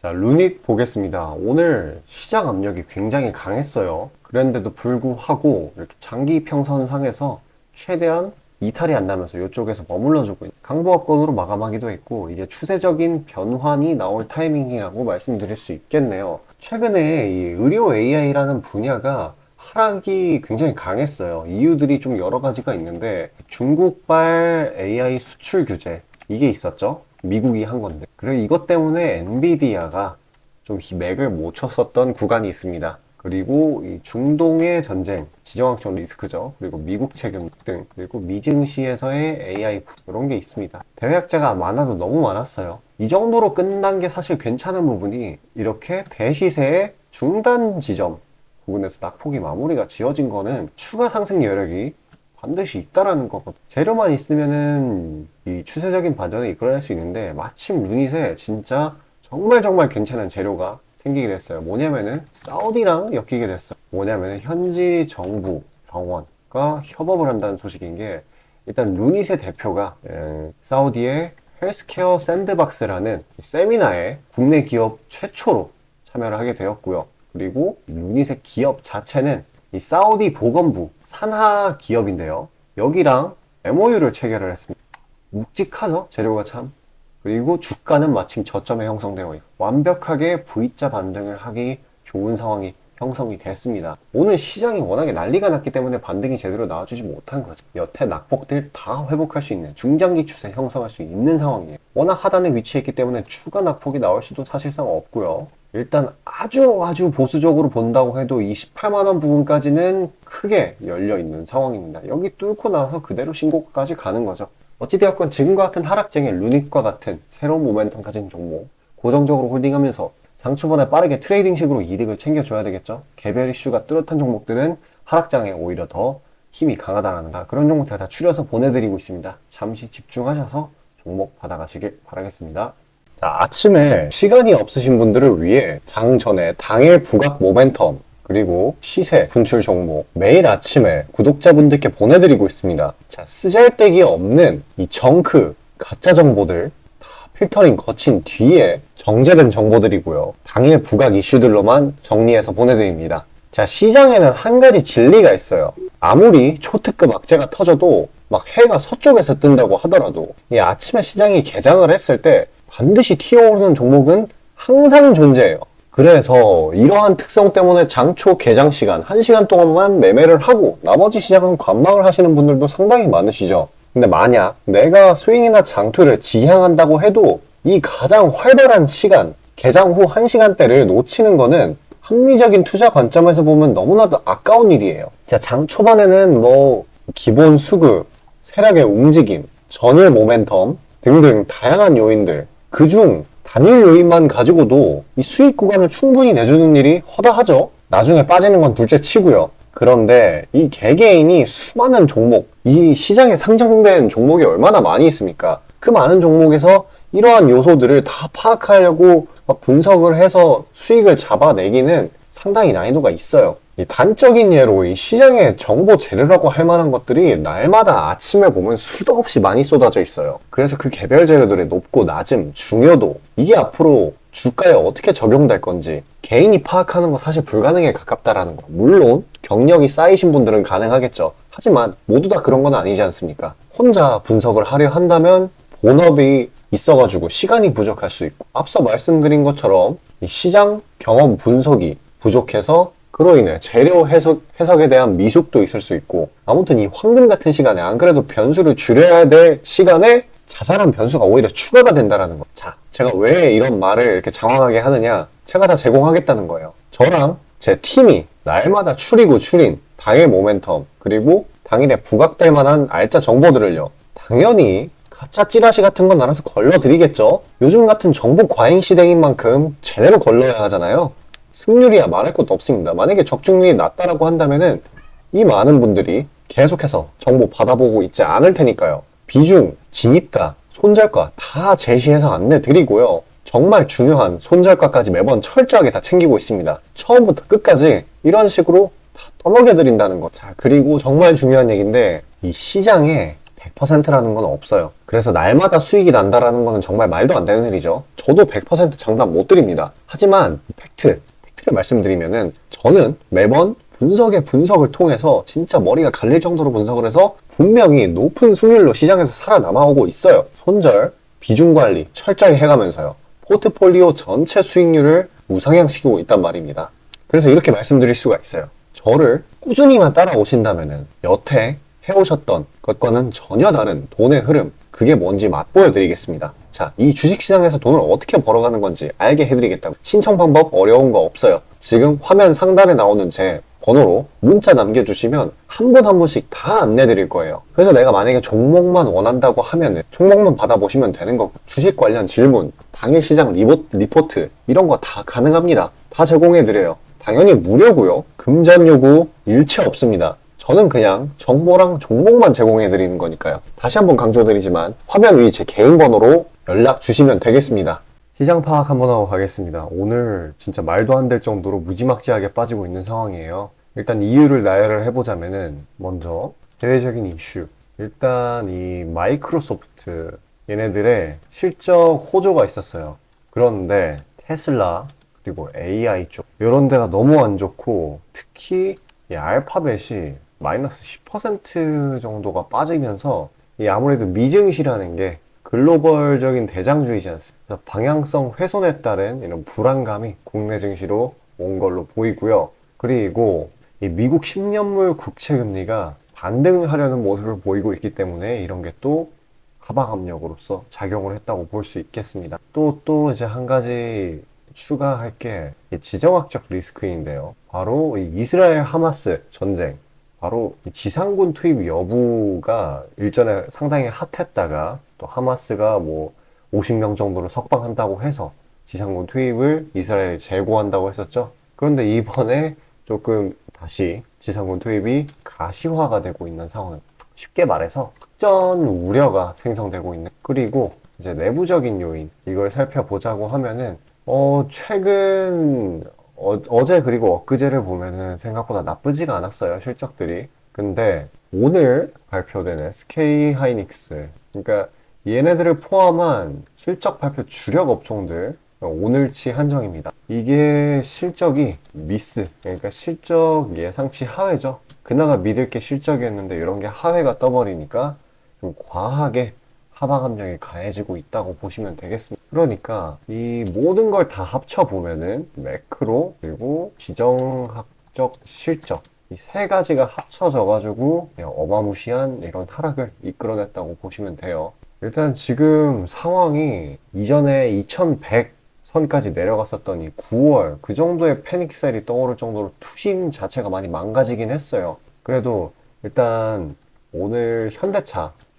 자, 루닛 보겠습니다. 오늘 시장 압력이 굉장히 강했어요. 그런데도 불구하고 이렇게 장기 평선상에서 최대한 이탈이 안 나면서 이쪽에서 머물러주고 강보합권으로 마감하기도 했고, 이제 추세적인 변환이 나올 타이밍이라고 말씀드릴 수 있겠네요. 최근에 이 의료 AI라는 분야가 하락이 굉장히 강했어요. 이유들이 좀 여러 가지가 있는데, 중국발 AI 수출 규제 이게 있었죠. 미국이 한 건데. 그리고 이것 때문에 엔비디아가 좀 맥을 못 쳤었던 구간이 있습니다. 그리고 이 중동의 전쟁, 지정학적 리스크죠. 그리고 미국 책임 등, 그리고 미증시에서의 AI 이런 게 있습니다. 대외학자가 많아도 너무 많았어요. 이 정도로 끝난 게 사실 괜찮은 부분이, 이렇게 대시세의 중단 지점 부분에서 낙폭이 마무리가 지어진 거는 추가 상승 여력이 반드시 있다라는 거거든요. 재료만 있으면은 이 추세적인 반전을 이끌어낼 수 있는데, 마침 루닛에 진짜 정말 괜찮은 재료가 생기게 됐어요. 뭐냐면은 사우디랑 엮이게 됐어요. 뭐냐면은 현지 정부 병원과 협업을 한다는 소식인 게, 일단 루닛의 대표가 사우디의 헬스케어 샌드박스라는 세미나에 국내 기업 최초로 참여를 하게 되었고요. 그리고 루닛의 기업 자체는 이 사우디 보건부 산하 기업인데요. 여기랑 MOU를 체결을 했습니다. 묵직하죠? 재료가 참. 그리고 주가는 마침 저점에 형성되어 있고 완벽하게 V자 반등을 하기 좋은 상황이 형성이 됐습니다. 오늘 시장이 워낙에 난리가 났기 때문에 반등이 제대로 나와주지 못한 거죠. 여태 낙폭들 다 회복할 수 있는 중장기 추세 형성할 수 있는 상황이에요. 워낙 하단에 위치했기 때문에 추가 낙폭이 나올 수도 사실상 없고요. 일단 아주 보수적으로 본다고 해도 이 18만원 부분까지는 크게 열려있는 상황입니다. 여기 뚫고 나서 그대로 신고가까지 가는 거죠. 어찌되었건 지금과 같은 하락장에 루닛과 같은 새로운 모멘텀 가진 종목 고정적으로 홀딩하면서 장초반에 빠르게 트레이딩식으로 이득을 챙겨줘야 되겠죠. 개별 이슈가 뚜렷한 종목들은 하락장에 오히려 더 힘이 강하다라는 그런 종목들 다 추려서 보내드리고 있습니다. 잠시 집중하셔서 종목 받아가시길 바라겠습니다. 자, 아침에 시간이 없으신 분들을 위해 장 전에 당일 부각 모멘텀 그리고 시세 분출 종목 매일 아침에 구독자분들께 보내드리고 있습니다. 자, 쓰잘데기 없는 이 정크 가짜 정보들 다 필터링 거친 뒤에 정제된 정보들이고요. 당일 부각 이슈들로만 정리해서 보내드립니다. 자, 시장에는 한 가지 진리가 있어요. 아무리 초특급 악재가 터져도 막 해가 서쪽에서 뜬다고 하더라도 이 아침에 시장이 개장을 했을 때 반드시 튀어오르는 종목은 항상 존재해요. 그래서 이러한 특성 때문에 장초 개장 시간 1시간 동안만 매매를 하고 나머지 시장은 관망을 하시는 분들도 상당히 많으시죠. 근데 만약 내가 스윙이나 장투를 지향한다고 해도 이 가장 활발한 시간, 개장 후 1시간대를 놓치는 거는 합리적인 투자 관점에서 보면 너무나도 아까운 일이에요. 자, 장 초반에는 뭐 기본 수급, 세력의 움직임, 전일 모멘텀 등등 다양한 요인들, 그중 단일 요인만 가지고도 이 수익 구간을 충분히 내주는 일이 허다하죠. 나중에 빠지는 건 둘째 치고요. 그런데 이 개개인이 수많은 종목, 이 시장에 상장된 종목이 얼마나 많이 있습니까? 그 많은 종목에서 이러한 요소들을 다 파악하려고 막 분석을 해서 수익을 잡아내기는 상당히 난이도가 있어요. 이 단적인 예로 이 시장의 정보 재료라고 할 만한 것들이 날마다 아침에 보면 수도 없이 많이 쏟아져 있어요. 그래서 그 개별 재료들의 높고 낮음, 중요도, 이게 앞으로 주가에 어떻게 적용될 건지 개인이 파악하는 거 사실 불가능에 가깝다라는 거. 물론 경력이 쌓이신 분들은 가능하겠죠. 하지만 모두 다 그런 건 아니지 않습니까? 혼자 분석을 하려 한다면 본업이 있어가지고 시간이 부족할 수 있고, 앞서 말씀드린 것처럼 이 시장 경험 분석이 부족해서 그로 인해 재료 해석에 대한 미숙도 있을 수 있고, 아무튼 이 황금 같은 시간에 안 그래도 변수를 줄여야 될 시간에 자잘한 변수가 오히려 추가가 된다는 거. 자, 제가 왜 이런 말을 이렇게 장황하게 하느냐, 제가 다 제공하겠다는 거예요. 저랑 제 팀이 날마다 추리고 추린 당일 모멘텀 그리고 당일에 부각될 만한 알짜 정보들을요, 당연히 가짜 찌라시 같은 건 알아서 걸러드리겠죠. 요즘 같은 정보 과잉 시대인 만큼 제대로 걸러야 하잖아요. 승률이야 말할 것도 없습니다. 만약에 적중률이 낮다라고 한다면은 이 많은 분들이 계속해서 정보 받아보고 있지 않을 테니까요. 비중, 진입가, 손절가 다 제시해서 안내드리고요. 정말 중요한 손절가까지 매번 철저하게 다 챙기고 있습니다. 처음부터 끝까지 이런 식으로 다 떠먹여드린다는 거. 자, 그리고 정말 중요한 얘기인데, 이 시장에 100%라는 건 없어요. 그래서 날마다 수익이 난다라는 거는 정말 말도 안 되는 일이죠. 저도 100% 장담 못 드립니다. 하지만 팩트를 말씀드리면은 저는 매번 분석의 분석을 통해서 진짜 머리가 갈릴 정도로 분석을 해서 분명히 높은 수익률로 시장에서 살아남아오고 있어요. 손절, 비중 관리 철저히 해가면서요. 포트폴리오 전체 수익률을 우상향시키고 있단 말입니다. 그래서 이렇게 말씀드릴 수가 있어요. 저를 꾸준히만 따라오신다면은 여태 해오셨던 것과는 전혀 다른 돈의 흐름, 그게 뭔지 맛보여 드리겠습니다. 자, 이 주식시장에서 돈을 어떻게 벌어가는 건지 알게 해드리겠다고. 신청 방법 어려운 거 없어요. 지금 화면 상단에 나오는 제 번호로 문자 남겨주시면 한 분 한 분씩 다 안내드릴 거예요. 그래서 내가 만약에 종목만 원한다고 하면은 종목만 받아보시면 되는 거고, 주식 관련 질문, 당일 시장 리포트 이런 거 다 가능합니다. 다 제공해드려요. 당연히 무료고요. 금전 요구 일체 없습니다. 저는 그냥 정보랑 종목만 제공해드리는 거니까요. 다시 한번 강조드리지만 화면 위 제 개인 번호로 연락 주시면 되겠습니다. 시장 파악 한번 하고 가겠습니다. 오늘 진짜 말도 안 될 정도로 무지막지하게 빠지고 있는 상황이에요. 일단 이유를 나열을 해보자면은 먼저 대외적인 이슈. 일단 이 마이크로소프트 얘네들의 실적 호조가 있었어요. 그런데 테슬라 그리고 AI 쪽 이런 데가 너무 안 좋고, 특히 이 알파벳이 마이너스 10% 정도가 빠지면서 이 아무래도 미증시라는 게 글로벌적인 대장주이지 않습니까? 방향성 훼손에 따른 이런 불안감이 국내 증시로 온 걸로 보이고요. 그리고 이 미국 10년물 국채 금리가 반등을 하려는 모습을 보이고 있기 때문에 이런 게 또 하방 압력으로서 작용을 했다고 볼 수 있겠습니다. 또 이제 한 가지 추가할 게 지정학적 리스크인데요. 바로 이 이스라엘 하마스 전쟁. 바로 이 지상군 투입 여부가 일전에 상당히 핫했다가 또 하마스가 뭐 50명 정도를 석방한다고 해서 지상군 투입을 이스라엘에 재고한다고 했었죠. 그런데 이번에 조금 다시 지상군 투입이 가시화가 되고 있는 상황. 쉽게 말해서 특전 우려가 생성되고 있는. 그리고 이제 내부적인 요인 이걸 살펴보자고 하면은 최근 어제 그리고 엊그제를 보면은 생각보다 나쁘지가 않았어요, 실적들이. 근데 오늘 발표된 SK 하이닉스, 그러니까 얘네들을 포함한 실적 발표 주력 업종들 오늘치 한정입니다. 이게 실적이 미스, 그러니까 실적 예상치 하회죠. 그나마 믿을 게 실적이었는데 이런 게 하회가 떠버리니까 좀 과하게 하방 압력이 가해지고 있다고 보시면 되겠습니다. 그러니까 이 모든 걸 다 합쳐보면은 매크로 그리고 지정학적 실적 이 세 가지가 합쳐져 가지고 어마무시한 이런 하락을 이끌어냈다고 보시면 돼요. 일단 지금 상황이 이전에 2100 선까지 내려갔었던 이 9월 그 정도의 패닉셀이 떠오를 정도로 투심 자체가 많이 망가지긴 했어요. 그래도 일단 오늘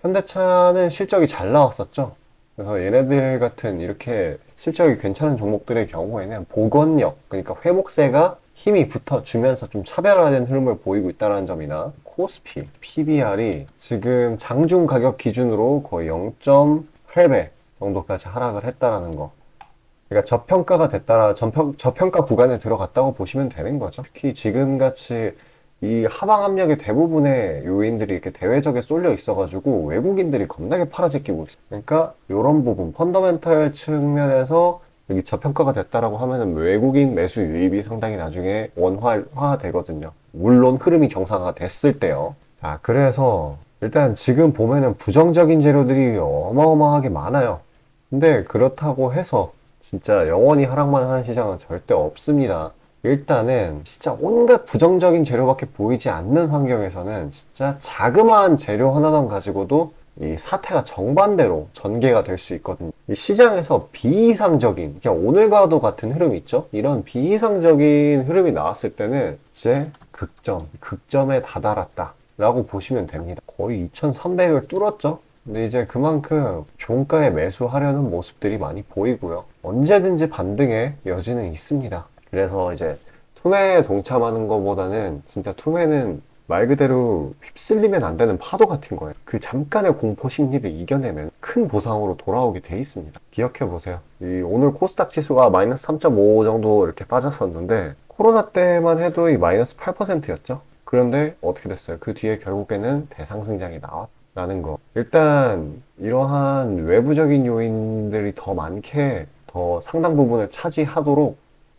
현대차는 실적이 잘 나왔었죠. 그래서 얘네들 같은 이렇게 실적이 괜찮은 종목들의 경우에는 복원력, 그러니까 회복세가 힘이 붙어주면서 좀 차별화된 흐름을 보이고 있다는 점이나 코스피, PBR이 지금 장중 가격 기준으로 거의 0.8배 정도까지 하락을 했다라는 거. 그러니까 저평가 구간에 들어갔다고 보시면 되는 거죠. 특히 지금같이 이 하방 압력의 대부분의 요인들이 이렇게 대외적에 쏠려 있어가지고 외국인들이 겁나게 팔아제끼고 있어요. 그러니까 이런 부분, 펀더멘탈 측면에서 여기 저평가가 됐다라고 하면은 외국인 매수 유입이 상당히 나중에 원화화 되거든요. 물론 흐름이 정상화가 됐을 때요. 자, 그래서 일단 지금 보면은 부정적인 재료들이 어마어마하게 많아요. 근데 그렇다고 해서 진짜 영원히 하락만 하는 시장은 절대 없습니다. 일단은 진짜 온갖 부정적인 재료밖에 보이지 않는 환경에서는 진짜 자그마한 재료 하나만 가지고도 이 사태가 정반대로 전개가 될 수 있거든요. 이 시장에서 비이상적인, 그냥 오늘과도 같은 흐름이 있죠? 이런 비이상적인 흐름이 나왔을 때는 이제 극점에 다다랐다 라고 보시면 됩니다. 거의 2300을 뚫었죠? 근데 이제 그만큼 종가에 매수하려는 모습들이 많이 보이고요. 언제든지 반등의 여지는 있습니다. 그래서 이제 투매에 동참하는 것보다는 진짜 투매는 말 그대로 휩쓸리면 안 되는 파도 같은 거예요. 그 잠깐의 공포 심리를 이겨내면 큰 보상으로 돌아오게 돼 있습니다. 기억해 보세요. 오늘 코스닥 지수가 마이너스 3.5 정도 이렇게 빠졌었는데 코로나 때만 해도 이 마이너스 8%였죠. 그런데 어떻게 됐어요? 그 뒤에 결국에는 대상승장이 나왔. 라는 거. 일단 이러한 외부적인 요인들이 더 많게 더 상당 부분을 차지하도록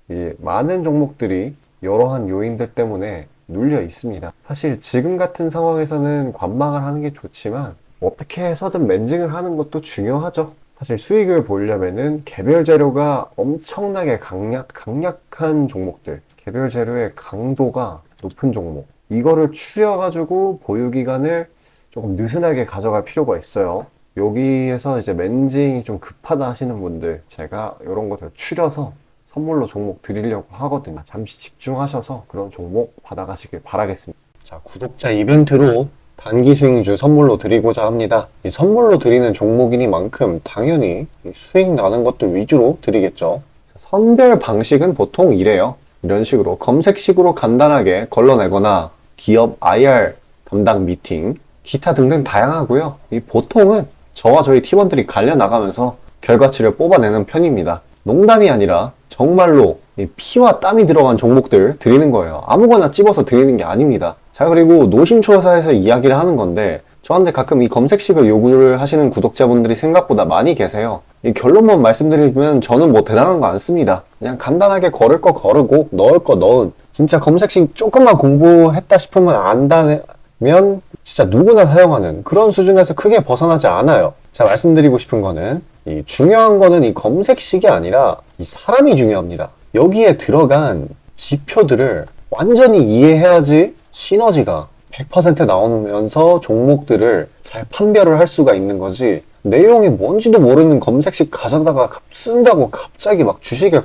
이 많은 종목들이 여러한 요인들 때문에 눌려 있습니다. 사실 지금 같은 상황에서는 관망을 하는 게 좋지만 어떻게 해서든 멘징을 하는 것도 중요하죠. 사실 수익을 보려면은 개별 재료가 엄청나게 강약한 종목들, 개별 재료의 강도가 높은 종목, 이거를 추려가지고 보유기간을 조금 느슨하게 가져갈 필요가 있어요. 여기에서 이제 멘징이 좀 급하다 하시는 분들, 제가 이런 것들 추려서 선물로 종목 드리려고 하거든요. 잠시 집중하셔서 그런 종목 받아가시길 바라겠습니다. 자, 구독자 이벤트로 단기 수익주 선물로 드리고자 합니다. 이 선물로 드리는 종목이니만큼 당연히 수익 나는 것들 위주로 드리겠죠. 선별 방식은 보통 이래요. 이런 식으로 검색식으로 간단하게 걸러내거나 기업 IR 담당 미팅, 기타 등등 다양하고요. 이 보통은 저와 저희 팀원들이 갈려 나가면서 결과치를 뽑아내는 편입니다. 농담이 아니라 정말로 피와 땀이 들어간 종목들 드리는 거예요. 아무거나 찝어서 드리는 게 아닙니다. 자, 그리고 노심초사해서 이야기를 하는 건데 저한테 가끔 이 검색식을 요구를 하시는 구독자분들이 생각보다 많이 계세요. 이 결론만 말씀드리면 저는 뭐 대단한 거 안 씁니다. 그냥 간단하게 걸을 거 거르고 넣을 거 넣은, 진짜 검색식 조금만 공부했다 싶으면 안다면 진짜 누구나 사용하는 그런 수준에서 크게 벗어나지 않아요. 제가 말씀드리고 싶은 거는 이 중요한 거는 이 검색식이 아니라 이 사람이 중요합니다. 여기에 들어간 지표들을 완전히 이해해야지 시너지가 100% 나오면서 종목들을 잘 판별을 할 수가 있는 거지, 내용이 뭔지도 모르는 검색식 가져다가 쓴다고 갑자기 막 주식에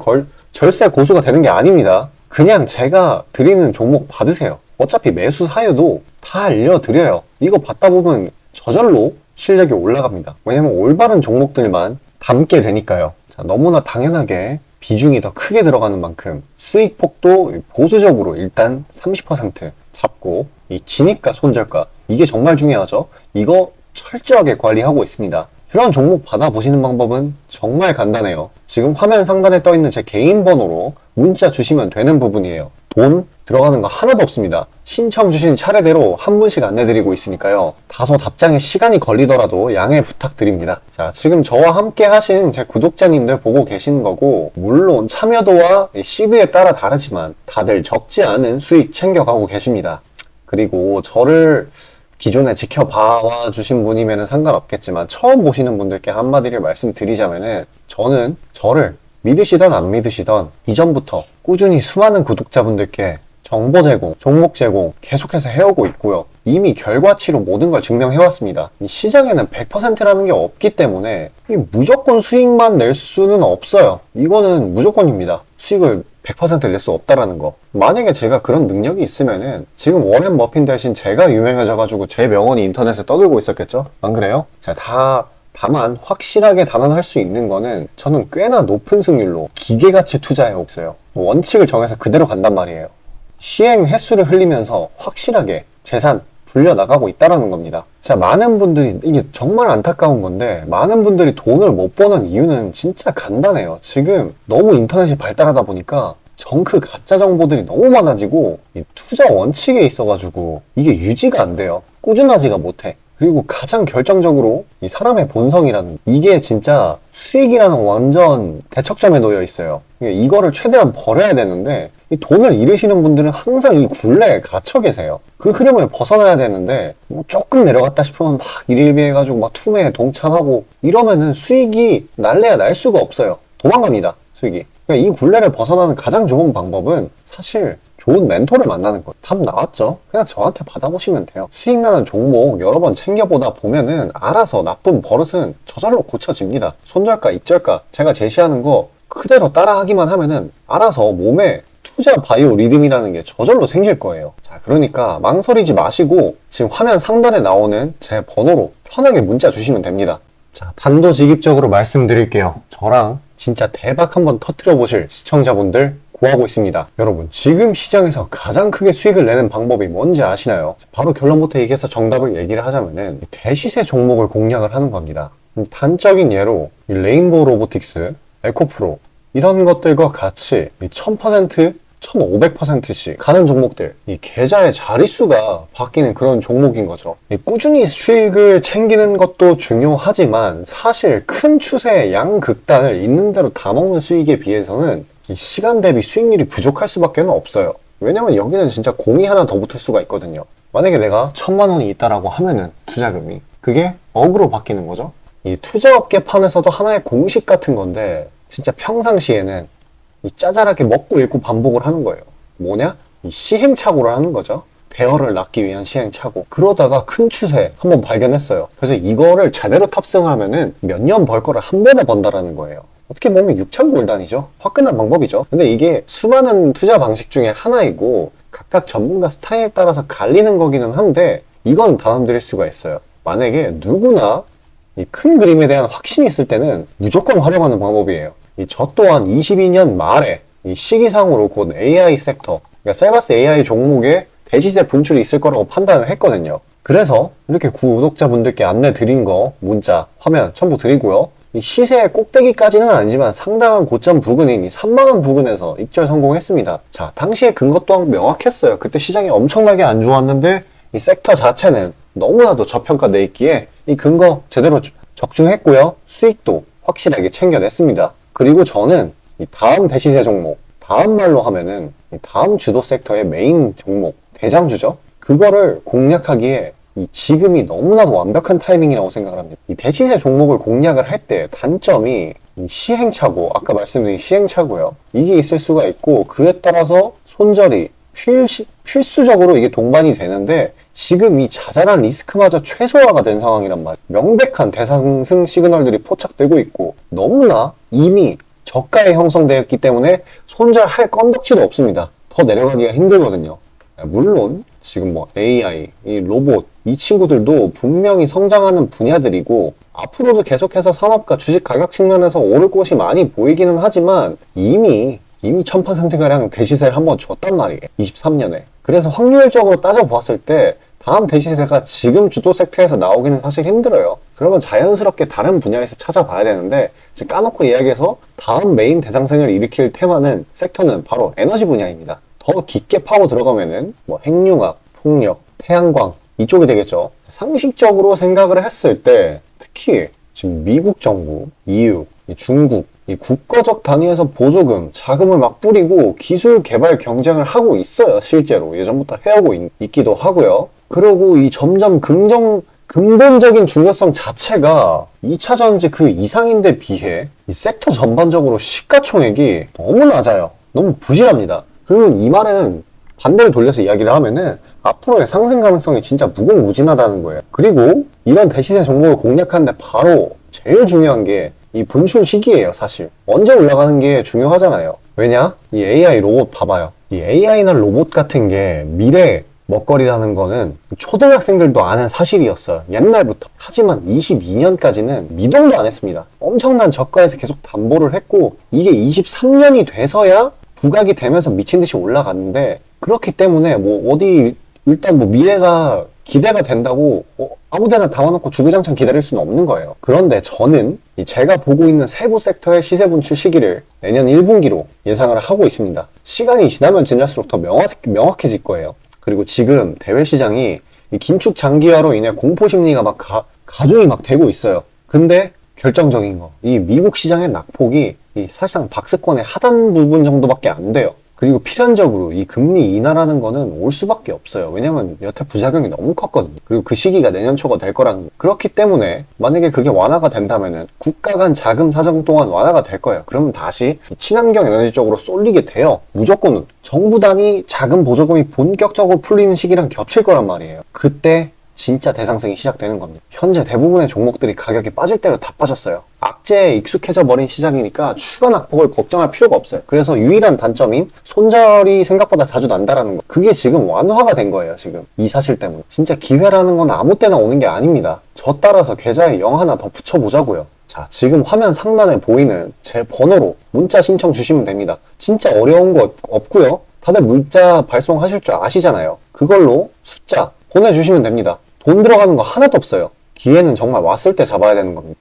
절세 고수가 되는 게 아닙니다. 그냥 제가 드리는 종목 받으세요. 어차피 매수 사유도 다 알려드려요. 이거 받다 보면 저절로 실력이 올라갑니다. 왜냐면 올바른 종목들만 담게 되니까요. 자, 너무나 당연하게 비중이 더 크게 들어가는 만큼 수익폭도 보수적으로 일단 30% 잡고, 이 진입가 손절가, 이게 정말 중요하죠. 이거 철저하게 관리하고 있습니다. 그런 종목 받아보시는 방법은 정말 간단해요. 지금 화면 상단에 떠있는 제 개인 번호로 문자 주시면 되는 부분이에요. 돈 들어가는 거 하나도 없습니다. 신청 주신 차례대로 한 분씩 안내드리고 있으니까요. 다소 답장에 시간이 걸리더라도 양해 부탁드립니다. 자, 지금 저와 함께 하신 제 구독자님들 보고 계시는 거고, 물론 참여도와 시드에 따라 다르지만 다들 적지 않은 수익 챙겨가고 계십니다. 그리고 저를 기존에 지켜봐 주신 분이면 상관없겠지만 처음 보시는 분들께 한마디를 말씀드리자면은, 저는 저를 믿으시던 안 믿으시던 이전부터 꾸준히 수많은 구독자분들께 정보 제공, 종목 제공 계속해서 해오고 있고요. 이미 결과치로 모든 걸 증명해왔습니다. 이 시장에는 100%라는 게 없기 때문에 무조건 수익만 낼 수는 없어요. 이거는 무조건입니다. 수익을 100% 낼 수 없다라는 거. 만약에 제가 그런 능력이 있으면은 지금 워렌 버핏 대신 제가 유명해져가지고 제 명언이 인터넷에 떠들고 있었겠죠? 안 그래요? 자, 다만 확실하게 단언할 수 있는 거는 저는 꽤나 높은 승률로 기계같이 투자해 있어요. 원칙을 정해서 그대로 간단 말이에요. 시행 횟수를 흘리면서 확실하게 재산 불려나가고 있다는 겁니다. 자, 많은 분들이, 이게 정말 안타까운 건데, 많은 분들이 돈을 못 버는 이유는 진짜 간단해요. 지금 너무 인터넷이 발달하다 보니까 정크 가짜 정보들이 너무 많아지고 이 투자 원칙에 있어가지고 이게 유지가 안 돼요. 꾸준하지가 못해. 그리고 가장 결정적으로 이 사람의 본성이라는, 이게 진짜 수익이라는 완전 대척점에 놓여 있어요. 이거를 최대한 버려야 되는데, 이 돈을 잃으시는 분들은 항상 이 굴레에 갇혀 계세요. 그 흐름을 벗어나야 되는데 뭐 조금 내려갔다 싶으면 막 일일비해가지고 막 투매에 동참하고 이러면은 수익이 날래야 날 수가 없어요. 도망갑니다, 수익이. 그러니까 이 굴레를 벗어나는 가장 좋은 방법은 사실 좋은 멘토를 만나는 거예요. 답 나왔죠? 그냥 저한테 받아보시면 돼요. 수익 나는 종목 여러 번 챙겨보다 보면은 알아서 나쁜 버릇은 저절로 고쳐집니다. 손절가, 입절가 제가 제시하는 거 그대로 따라하기만 하면은 알아서 몸에 투자 바이오 리듬이라는 게 저절로 생길 거예요. 자, 그러니까 망설이지 마시고 지금 화면 상단에 나오는 제 번호로 편하게 문자 주시면 됩니다. 자, 단도직입적으로 말씀드릴게요. 저랑 진짜 대박 한번 터뜨려 보실 시청자분들 구하고 있습니다. 여러분, 지금 시장에서 가장 크게 수익을 내는 방법이 뭔지 아시나요? 바로 결론부터 얘기해서 정답을 얘기를 하자면은 대시세 종목을 공략을 하는 겁니다. 단적인 예로 레인보우 로보틱스, 에코프로 이런 것들과 같이 1000% 1500%씩 가는 종목들, 이 계좌의 자릿수가 바뀌는 그런 종목인 거죠. 꾸준히 수익을 챙기는 것도 중요하지만 사실 큰 추세의 양극단을 있는 대로 다 먹는 수익에 비해서는 이 시간 대비 수익률이 부족할 수밖에 없어요. 왜냐면 여기는 진짜 공이 하나 더 붙을 수가 있거든요. 만약에 내가 1000만 원이 있다라고 하면은 투자금이 그게 억으로 바뀌는 거죠. 이 투자업계판에서도 하나의 공식 같은 건데 진짜 평상시에는 이 짜잘하게 먹고 읽고 반복을 하는 거예요. 뭐냐? 이 시행착오를 하는 거죠. 대어를 낳기 위한 시행착오. 그러다가 큰 추세 한번 발견했어요. 그래서 이거를 제대로 탑승하면은 몇 년 벌 거를 한 번에 번다라는 거예요. 어떻게 보면 6,000골단이죠. 화끈한 방법이죠. 근데 이게 수많은 투자 방식 중에 하나이고 각각 전문가 스타일에 따라서 갈리는 거기는 한데 이건 단언드릴 수가 있어요. 만약에 누구나 이 큰 그림에 대한 확신이 있을 때는 무조건 활용하는 방법이에요. 저 또한 22년 말에 이 시기상으로 곧 AI 섹터, 그러니까 셀바스 AI 종목에 대시세 분출이 있을 거라고 판단을 했거든요. 그래서 이렇게 구독자분들께 안내 드린 거 문자, 화면 첨부 드리고요. 이 시세의 꼭대기까지는 아니지만 상당한 고점 부근인 이 3만원 부근에서 익절 성공했습니다. 자, 당시에 근거 또한 명확했어요. 그때 시장이 엄청나게 안 좋았는데 이 섹터 자체는 너무나도 저평가돼 있기에 이 근거 제대로 적중했고요. 수익도 확실하게 챙겨냈습니다. 그리고 저는 이 다음 대시세 종목, 다음 말로 하면은 이 다음 주도 섹터의 메인 종목, 대장주죠. 그거를 공략하기에 이 지금이 너무나도 완벽한 타이밍이라고 생각을 합니다. 이 대시세 종목을 공략을 할 때 단점이 이 시행착오, 아까 말씀드린 시행착오요. 이게 있을 수가 있고 그에 따라서 손절이 필수적으로 이게 동반이 되는데 지금 이 자잘한 리스크마저 최소화가 된 상황이란 말이에요. 명백한 대상승 시그널들이 포착되고 있고 너무나 이미 저가에 형성되었기 때문에 손절할 건덕지도 없습니다. 더 내려가기가 힘들거든요. 물론 지금 뭐 AI, 이 로봇, 이 친구들도 분명히 성장하는 분야들이고 앞으로도 계속해서 산업과 주식 가격 측면에서 오를 곳이 많이 보이기는 하지만 이미 1000%가량 대시세를 한번 줬단 말이에요. 23년에. 그래서 확률적으로 따져보았을 때 다음 대시세가 지금 주도 섹터에서 나오기는 사실 힘들어요. 그러면 자연스럽게 다른 분야에서 찾아봐야 되는데 까놓고 이야기해서 다음 메인 대상승을 일으킬 테마는 섹터는 바로 에너지 분야입니다. 더 깊게 파고 들어가면은 뭐 핵융합, 풍력, 태양광 이쪽이 되겠죠. 상식적으로 생각을 했을 때 특히 지금 미국 정부, EU, 중국 이 국가적 단위에서 보조금, 자금을 막 뿌리고 기술 개발 경쟁을 하고 있어요. 실제로 예전부터 해오고 있기도 하고요. 그리고 이 점점 근본적인 중요성 자체가 2차 전지 그 이상인데 비해 이 섹터 전반적으로 시가총액이 너무 낮아요. 너무 부실합니다. 그러면 이 말은 반대로 돌려서 이야기를 하면은 앞으로의 상승 가능성이 진짜 무궁무진하다는 거예요. 그리고 이런 대시세 종목을 공략하는데 바로 제일 중요한 게 이 분출 시기예요. 사실 언제 올라가는 게 중요하잖아요. 왜냐? 이 AI 로봇 봐봐요. 이 AI나 로봇 같은 게 미래 먹거리라는 거는 초등학생들도 아는 사실이었어요. 옛날부터. 하지만 22년까지는 미동도 안 했습니다. 엄청난 저가에서 계속 담보를 했고 이게 23년이 돼서야 부각이 되면서 미친 듯이 올라갔는데 그렇기 때문에 뭐 어디 일단 뭐 미래가 기대가 된다고 아무데나 담아놓고 주구장창 기다릴 수는 없는 거예요. 그런데 저는 제가 보고 있는 세부 섹터의 시세 분출 시기를 내년 1분기로 예상을 하고 있습니다. 시간이 지나면 지날수록 더 명확해질 거예요. 그리고 지금 대외 시장이 이 긴축 장기화로 인해 공포 심리가 막 가중이 막 되고 있어요. 근데 결정적인 거, 이 미국 시장의 낙폭이 사실상 박스권의 하단 부분 정도밖에 안 돼요. 그리고 필연적으로 이 금리 인하라는 거는 올 수밖에 없어요. 왜냐면 여태 부작용이 너무 컸거든요. 그리고 그 시기가 내년 초가 될 거라는 거예요. 그렇기 때문에 만약에 그게 완화가 된다면은 국가 간 자금 사정 또한 완화가 될 거예요. 그러면 다시 친환경 에너지 쪽으로 쏠리게 돼요. 무조건 정부 단위 자금 보조금이 본격적으로 풀리는 시기랑 겹칠 거란 말이에요. 그때 진짜 대상승이 시작되는 겁니다. 현재 대부분의 종목들이 가격이 빠질 대로 다 빠졌어요. 악재에 익숙해져 버린 시장이니까 추가 낙폭을 걱정할 필요가 없어요. 그래서 유일한 단점인 손절이 생각보다 자주 난다라는 거, 그게 지금 완화가 된 거예요. 지금 이 사실 때문에. 진짜 기회라는 건 아무 때나 오는 게 아닙니다. 저 따라서 계좌에 0 하나 더 붙여보자고요. 자, 지금 화면 상단에 보이는 제 번호로 문자 신청 주시면 됩니다. 진짜 어려운 거 없고요. 다들 문자 발송하실 줄 아시잖아요. 그걸로 숫자 보내주시면 됩니다. 돈 들어가는 거 하나도 없어요. 기회는 정말 왔을 때 잡아야 되는 겁니다.